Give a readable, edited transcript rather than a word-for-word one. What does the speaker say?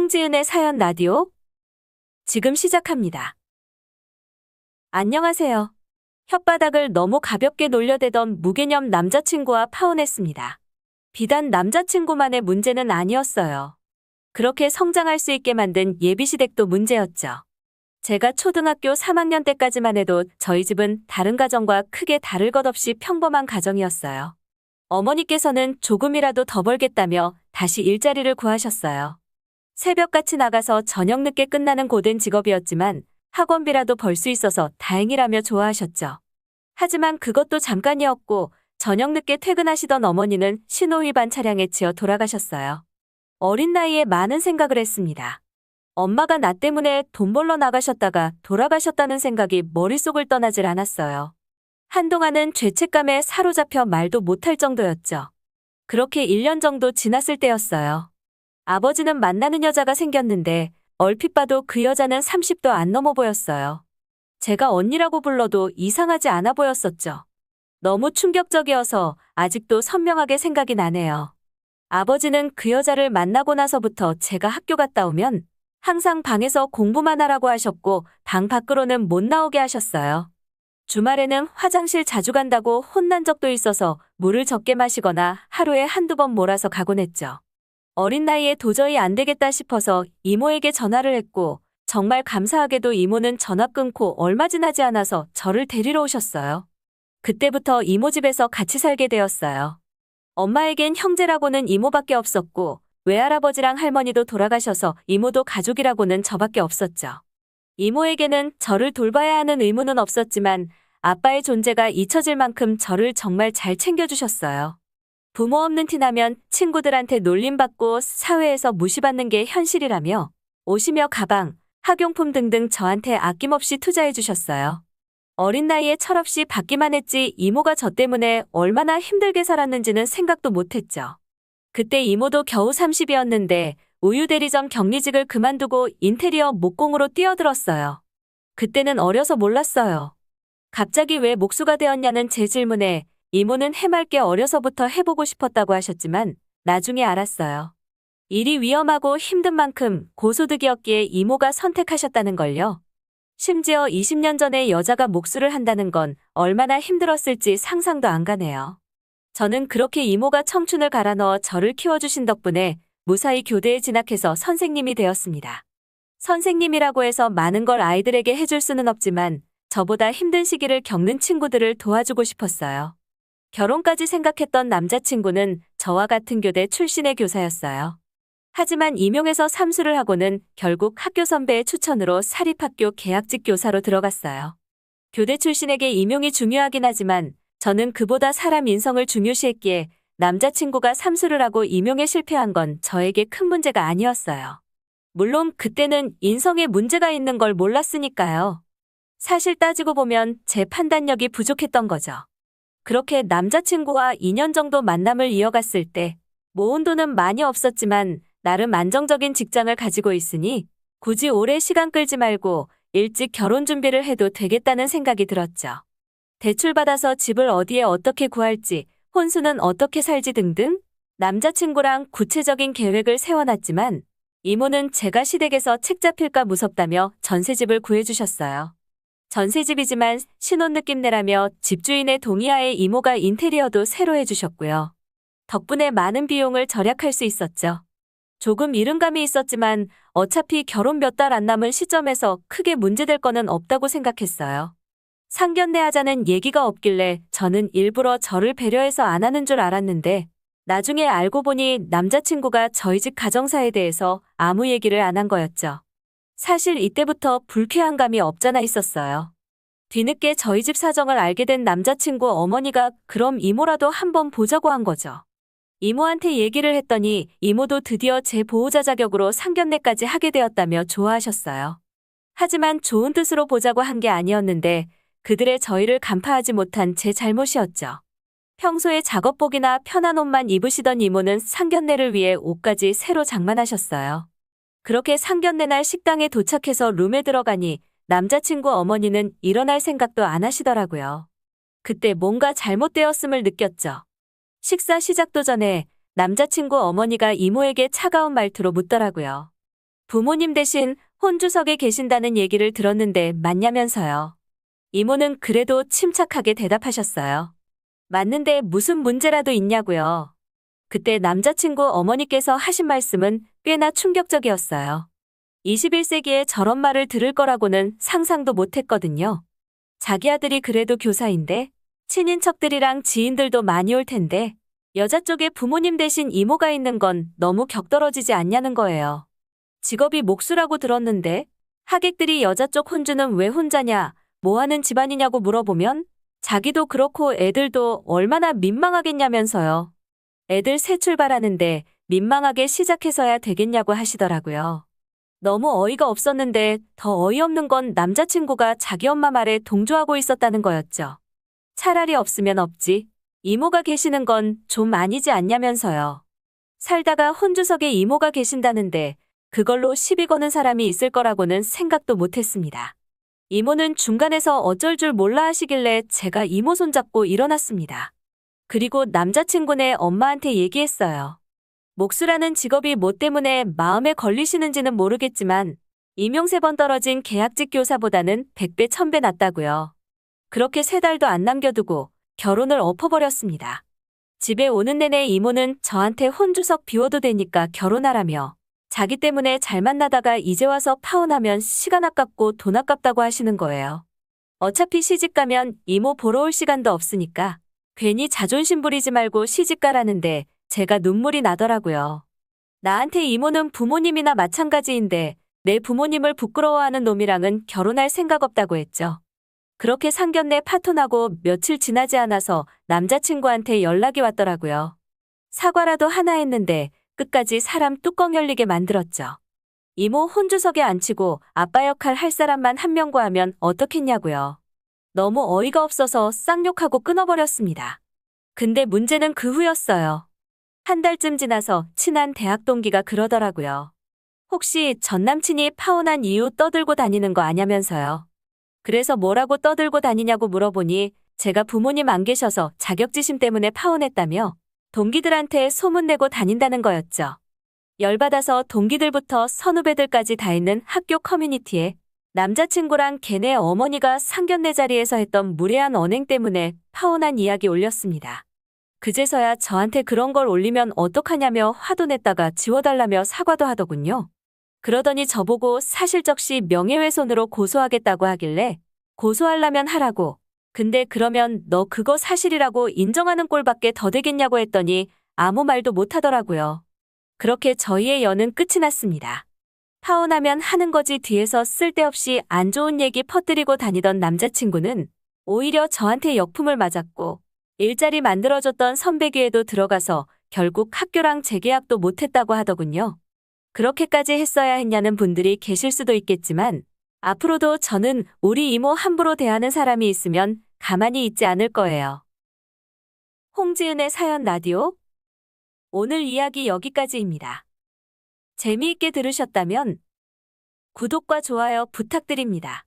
송지은의 사연 라디오 지금 시작합니다. 안녕하세요. 혓바닥을 너무 가볍게 놀려대던 무개념 남자친구와 파혼했습니다. 비단 남자친구만의 문제는 아니었어요. 그렇게 성장할 수 있게 만든 예비시댁도 문제였죠. 제가 초등학교 3학년 때까지만 해도 저희 집은 다른 가정과 크게 다를 것 없이 평범한 가정이었어요. 어머니께서는 조금이라도 더 벌겠다며 다시 일자리를 구하셨어요. 새벽같이 나가서 저녁 늦게 끝나는 고된 직업이었지만 학원비라도 벌 수 있어서 다행이라며 좋아하셨죠. 하지만 그것도 잠깐이었고 저녁 늦게 퇴근하시던 어머니는 신호위반 차량에 치여 돌아가셨어요. 어린 나이에 많은 생각을 했습니다. 엄마가 나 때문에 돈 벌러 나가셨다가 돌아가셨다는 생각이 머릿속을 떠나질 않았어요. 한동안은 죄책감에 사로잡혀 말도 못할 정도였죠. 그렇게 1년 정도 지났을 때였어요. 아버지는 만나는 여자가 생겼는데 얼핏 봐도 그 여자는 30도 안 넘어 보였어요. 제가 언니라고 불러도 이상하지 않아 보였었죠. 너무 충격적이어서 아직도 선명하게 생각이 나네요. 아버지는 그 여자를 만나고 나서부터 제가 학교 갔다 오면 항상 방에서 공부만 하라고 하셨고 방 밖으로는 못 나오게 하셨어요. 주말에는 화장실 자주 간다고 혼난 적도 있어서 물을 적게 마시거나 하루에 한두 번 몰아서 가곤 했죠. 어린 나이에 도저히 안 되겠다 싶어서 이모에게 전화를 했고 정말 감사하게도 이모는 전화 끊고 얼마 지나지 않아서 저를 데리러 오셨어요. 그때부터 이모 집에서 같이 살게 되었어요. 엄마에겐 형제라고는 이모밖에 없었고 외할아버지랑 할머니도 돌아가셔서 이모도 가족이라고는 저밖에 없었죠. 이모에게는 저를 돌봐야 하는 의무는 없었지만 아빠의 존재가 잊혀질 만큼 저를 정말 잘 챙겨주셨어요. 부모 없는 티 나면 친구들한테 놀림받고 사회에서 무시받는 게 현실이라며 옷이며 가방, 학용품 등등 저한테 아낌없이 투자해 주셨어요. 어린 나이에 철없이 받기만 했지 이모가 저 때문에 얼마나 힘들게 살았는지는 생각도 못했죠. 그때 이모도 겨우 30이었는데 우유 대리점 격리직을 그만두고 인테리어 목공으로 뛰어들었어요. 그때는 어려서 몰랐어요. 갑자기 왜 목수가 되었냐는 제 질문에 이모는 해맑게 어려서부터 해보고 싶었다고 하셨지만 나중에 알았어요. 일이 위험하고 힘든 만큼 고소득이었기에 이모가 선택하셨다는 걸요. 심지어 20년 전에 여자가 목수를 한다는 건 얼마나 힘들었을지 상상도 안 가네요. 저는 그렇게 이모가 청춘을 갈아 넣어 저를 키워주신 덕분에 무사히 교대에 진학해서 선생님이 되었습니다. 선생님이라고 해서 많은 걸 아이들에게 해줄 수는 없지만 저보다 힘든 시기를 겪는 친구들을 도와주고 싶었어요. 결혼까지 생각했던 남자친구는 저와 같은 교대 출신의 교사였어요. 하지만 임용해서 삼수를 하고는 결국 학교 선배의 추천으로 사립학교 계약직 교사로 들어갔어요. 교대 출신에게 임용이 중요하긴 하지만 저는 그보다 사람 인성을 중요시했기에 남자친구가 삼수를 하고 임용에 실패한 건 저에게 큰 문제가 아니었어요. 물론 그때는 인성에 문제가 있는 걸 몰랐으니까요. 사실 따지고 보면 제 판단력이 부족했던 거죠. 그렇게 남자친구와 2년 정도 만남을 이어갔을 때 모은 돈은 많이 없었지만 나름 안정적인 직장을 가지고 있으니 굳이 오래 시간 끌지 말고 일찍 결혼 준비를 해도 되겠다는 생각이 들었죠. 대출받아서 집을 어디에 어떻게 구할지, 혼수는 어떻게 살지 등등 남자친구랑 구체적인 계획을 세워놨지만 이모는 제가 시댁에서 책 잡힐까 무섭다며 전세집을 구해주셨어요. 전세집이지만 신혼 느낌 내라며 집주인의 동의하에 이모가 인테리어도 새로 해주셨고요. 덕분에 많은 비용을 절약할 수 있었죠. 조금 이른감이 있었지만 어차피 결혼 몇 달 안 남은 시점에서 크게 문제될 거는 없다고 생각했어요. 상견례 하자는 얘기가 없길래 저는 일부러 저를 배려해서 안 하는 줄 알았는데 나중에 알고 보니 남자친구가 저희 집 가정사에 대해서 아무 얘기를 안 한 거였죠. 사실 이때부터 불쾌한 감이 없잖아 있었어요. 뒤늦게 저희 집 사정을 알게 된 남자친구 어머니가 그럼 이모라도 한번 보자고 한 거죠. 이모한테 얘기를 했더니 이모도 드디어 제 보호자 자격으로 상견례까지 하게 되었다며 좋아하셨어요. 하지만 좋은 뜻으로 보자고 한 게 아니었는데 그들의 저희를 간파하지 못한 제 잘못이었죠. 평소에 작업복이나 편한 옷만 입으시던 이모는 상견례를 위해 옷까지 새로 장만하셨어요. 그렇게 상견례 날 식당에 도착해서 룸에 들어가니 남자친구 어머니는 일어날 생각도 안 하시더라고요. 그때 뭔가 잘못되었음을 느꼈죠. 식사 시작도 전에 남자친구 어머니가 이모에게 차가운 말투로 묻더라고요. 부모님 대신 혼주석에 계신다는 얘기를 들었는데 맞냐면서요. 이모는 그래도 침착하게 대답하셨어요. 맞는데 무슨 문제라도 있냐고요. 그때 남자친구 어머니께서 하신 말씀은 꽤나 충격적이었어요. 21세기에 저런 말을 들을 거라고는 상상도 못했거든요. 자기 아들이 그래도 교사인데 친인척들이랑 지인들도 많이 올 텐데 여자 쪽에 부모님 대신 이모가 있는 건 너무 격떨어지지 않냐는 거예요. 직업이 목수라고 들었는데 하객들이 여자 쪽 혼주는 왜 혼자냐, 뭐 하는 집안이냐고 물어보면 자기도 그렇고 애들도 얼마나 민망하겠냐면서요. 애들 새 출발하는데 민망하게 시작해서야 되겠냐고 하시더라고요. 너무 어이가 없었는데 더 어이없는 건 남자친구가 자기 엄마 말에 동조하고 있었다는 거였죠. 차라리 없으면 없지. 이모가 계시는 건 좀 아니지 않냐면서요. 살다가 혼주석에 이모가 계신다는데 그걸로 시비 거는 사람이 있을 거라고는 생각도 못했습니다. 이모는 중간에서 어쩔 줄 몰라 하시길래 제가 이모 손잡고 일어났습니다. 그리고 남자친구네 엄마한테 얘기했어요. 목수라는 직업이 뭐 때문에 마음에 걸리시는지는 모르겠지만 임용 3번 떨어진 계약직 교사보다는 100배 1000배 낫다고요. 그렇게 3달도 안 남겨두고 결혼을 엎어버렸습니다. 집에 오는 내내 이모는 저한테 혼주석 비워도 되니까 결혼하라며 자기 때문에 잘 만나다가 이제 와서 파혼하면 시간 아깝고 돈 아깝다고 하시는 거예요. 어차피 시집가면 이모 보러 올 시간도 없으니까 괜히 자존심 부리지 말고 시집가라는데 제가 눈물이 나더라고요. 나한테 이모는 부모님이나 마찬가지인데 내 부모님을 부끄러워하는 놈이랑은 결혼할 생각 없다고 했죠. 그렇게 상견례 파혼하고 며칠 지나지 않아서 남자친구한테 연락이 왔더라고요. 사과라도 하나 했는데 끝까지 사람 뚜껑 열리게 만들었죠. 이모 혼주석에 앉히고 아빠 역할 할 사람만 한 명 구하면 어떻겠냐고요. 너무 어이가 없어서 쌍욕하고 끊어버렸습니다. 근데 문제는 그 후였어요. 한 달쯤 지나서 친한 대학 동기가 그러더라고요. 혹시 전 남친이 파혼한 이유 떠들고 다니는 거 아냐면서요. 그래서 뭐라고 떠들고 다니냐고 물어보니 제가 부모님 안 계셔서 자격지심 때문에 파혼했다며 동기들한테 소문내고 다닌다는 거였죠. 열받아서 동기들부터 선후배들까지 다 있는 학교 커뮤니티에 남자친구랑 걔네 어머니가 상견례 자리에서 했던 무례한 언행 때문에 파혼한 이야기 올렸습니다. 그제서야 저한테 그런 걸 올리면 어떡하냐며 화도 냈다가 지워달라며 사과도 하더군요. 그러더니 저보고 사실적시 명예훼손으로 고소하겠다고 하길래 고소하려면 하라고. 근데 그러면 너 그거 사실이라고 인정하는 꼴밖에 더 되겠냐고 했더니 아무 말도 못하더라고요. 그렇게 저희의 연은 끝이 났습니다. 파혼하면 하는 거지 뒤에서 쓸데없이 안 좋은 얘기 퍼뜨리고 다니던 남자친구는 오히려 저한테 역품을 맞았고 일자리 만들어줬던 선배 기회도 들어가서 결국 학교랑 재계약도 못했다고 하더군요. 그렇게까지 했어야 했냐는 분들이 계실 수도 있겠지만 앞으로도 저는 우리 이모 함부로 대하는 사람이 있으면 가만히 있지 않을 거예요. 홍지은의 사연 라디오 오늘 이야기 여기까지입니다. 재미있게 들으셨다면 구독과 좋아요 부탁드립니다.